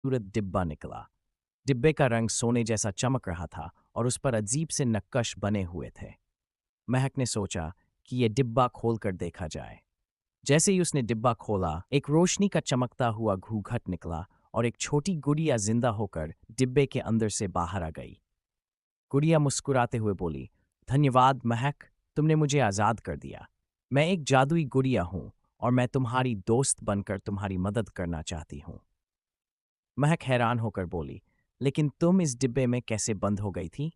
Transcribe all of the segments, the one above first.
खूबसूरत डिब्बा निकला। डिब्बे का रंग सोने जैसा चमक रहा था और उस पर अजीब से नक्काश बने हुए थे। महक ने सोचा कि ये डिब्बा खोलकर देखा जाए। जैसे ही उसने डिब्बा खोला, एक रोशनी का चमकता हुआ घूंघट निकला और एक छोटी गुड़िया जिंदा होकर डिब्बे के अंदर से बाहर आ गई। गुड़िया मुस्कुराते हुए बोली, धन्यवाद महक, तुमने मुझे आज़ाद कर दिया। मैं एक जादुई गुड़िया हूँ और मैं तुम्हारी दोस्त बनकर तुम्हारी मदद करना चाहती हूँ। महक हैरान होकर बोली, लेकिन तुम इस डिब्बे में कैसे बंद हो गई थी?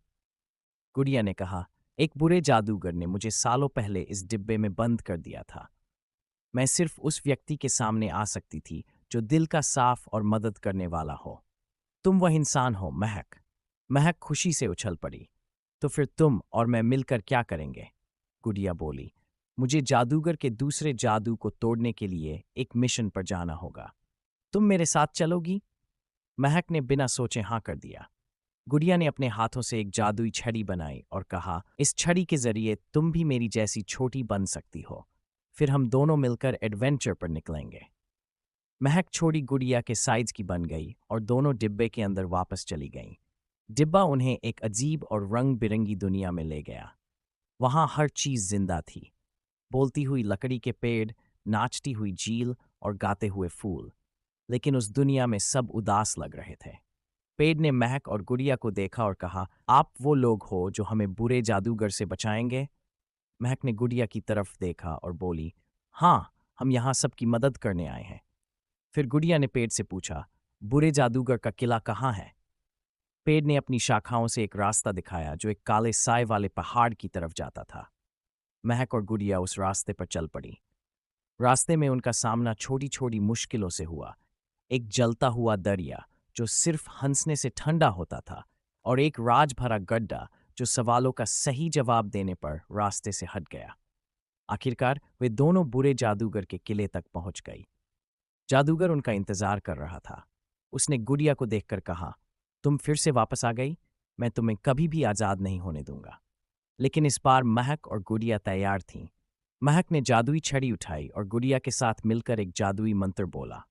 गुड़िया ने कहा, एक बुरे जादूगर ने मुझे सालों पहले इस डिब्बे में बंद कर दिया था। मैं सिर्फ उस व्यक्ति के सामने आ सकती थी जो दिल का साफ और मदद करने वाला हो। तुम वह इंसान हो महक। महक खुशी से उछल पड़ी। तो फिर तुम और मैं मिलकर क्या करेंगे? गुड़िया बोली, मुझे जादूगर के दूसरे जादू को तोड़ने के लिए एक मिशन पर जाना होगा। तुम मेरे साथ चलोगी? महक ने बिना सोचे हाँ कर दिया। गुड़िया ने अपने हाथों से एक जादुई छड़ी बनाई और कहा, इस छड़ी के जरिए तुम भी मेरी जैसी छोटी बन सकती हो। फिर हम दोनों मिलकर एडवेंचर पर निकलेंगे। महक छोटी गुड़िया के साइज की बन गई और दोनों डिब्बे के अंदर वापस चली गईं। डिब्बा उन्हें एक अजीब और रंग बिरंगी दुनिया में ले गया। वहां हर चीज जिंदा थी। बोलती हुई लकड़ी के पेड़, नाचती हुई झील और गाते हुए फूल। लेकिन उस दुनिया में सब उदास लग रहे थे। पेड़ ने महक और गुड़िया को देखा और कहा, आप वो लोग हो जो हमें बुरे जादूगर से बचाएंगे? महक ने गुड़िया की तरफ देखा और बोली, हाँ, हम यहाँ सबकी मदद करने आए हैं। फिर गुड़िया ने पेड़ से पूछा, बुरे जादूगर का किला कहाँ है? पेड़ ने अपनी शाखाओं से एक रास्ता दिखाया जो एक काले साए वाले पहाड़ की तरफ जाता था। महक और गुड़िया उस रास्ते पर चल पड़ी। रास्ते में उनका सामना छोटी छोटी मुश्किलों से हुआ। एक जलता हुआ दरिया जो सिर्फ हंसने से ठंडा होता था, और एक राज भरा गड्ढा जो सवालों का सही जवाब देने पर रास्ते से हट गया। आखिरकार वे दोनों बुरे जादूगर के किले तक पहुंच गई। जादूगर उनका इंतजार कर रहा था। उसने गुड़िया को देखकर कहा, तुम फिर से वापस आ गई। मैं तुम्हें कभी भी आजाद नहीं होने दूंगा। लेकिन इस बार महक और गुड़िया तैयार थीं। महक ने जादुई छड़ी उठाई और गुड़िया के साथ मिलकर एक जादुई मंत्र बोला।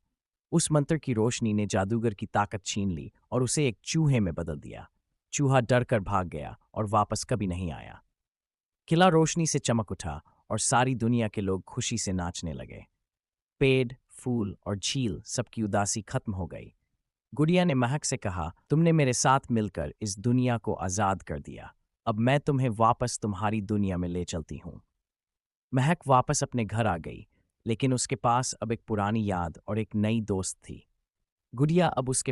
उस मंत्र की रोशनी ने जादूगर की ताकत छीन ली और उसे एक चूहे में बदल दिया। चूहा डर कर भाग गया और वापस कभी नहीं आया। किला रोशनी से चमक उठा और सारी दुनिया के लोग खुशी से नाचने लगे। पेड़, फूल और झील सबकी उदासी खत्म हो गई। गुड़िया ने महक से कहा, तुमने मेरे साथ मिलकर इस दुनिया को आजाद कर दिया। अब मैं तुम्हें वापस तुम्हारी दुनिया में ले चलती हूँ। महक वापस अपने घर आ गई, लेकिन उसके पास अब एक पुरानी याद और एक नई दोस्त थी। गुड़िया अब उसके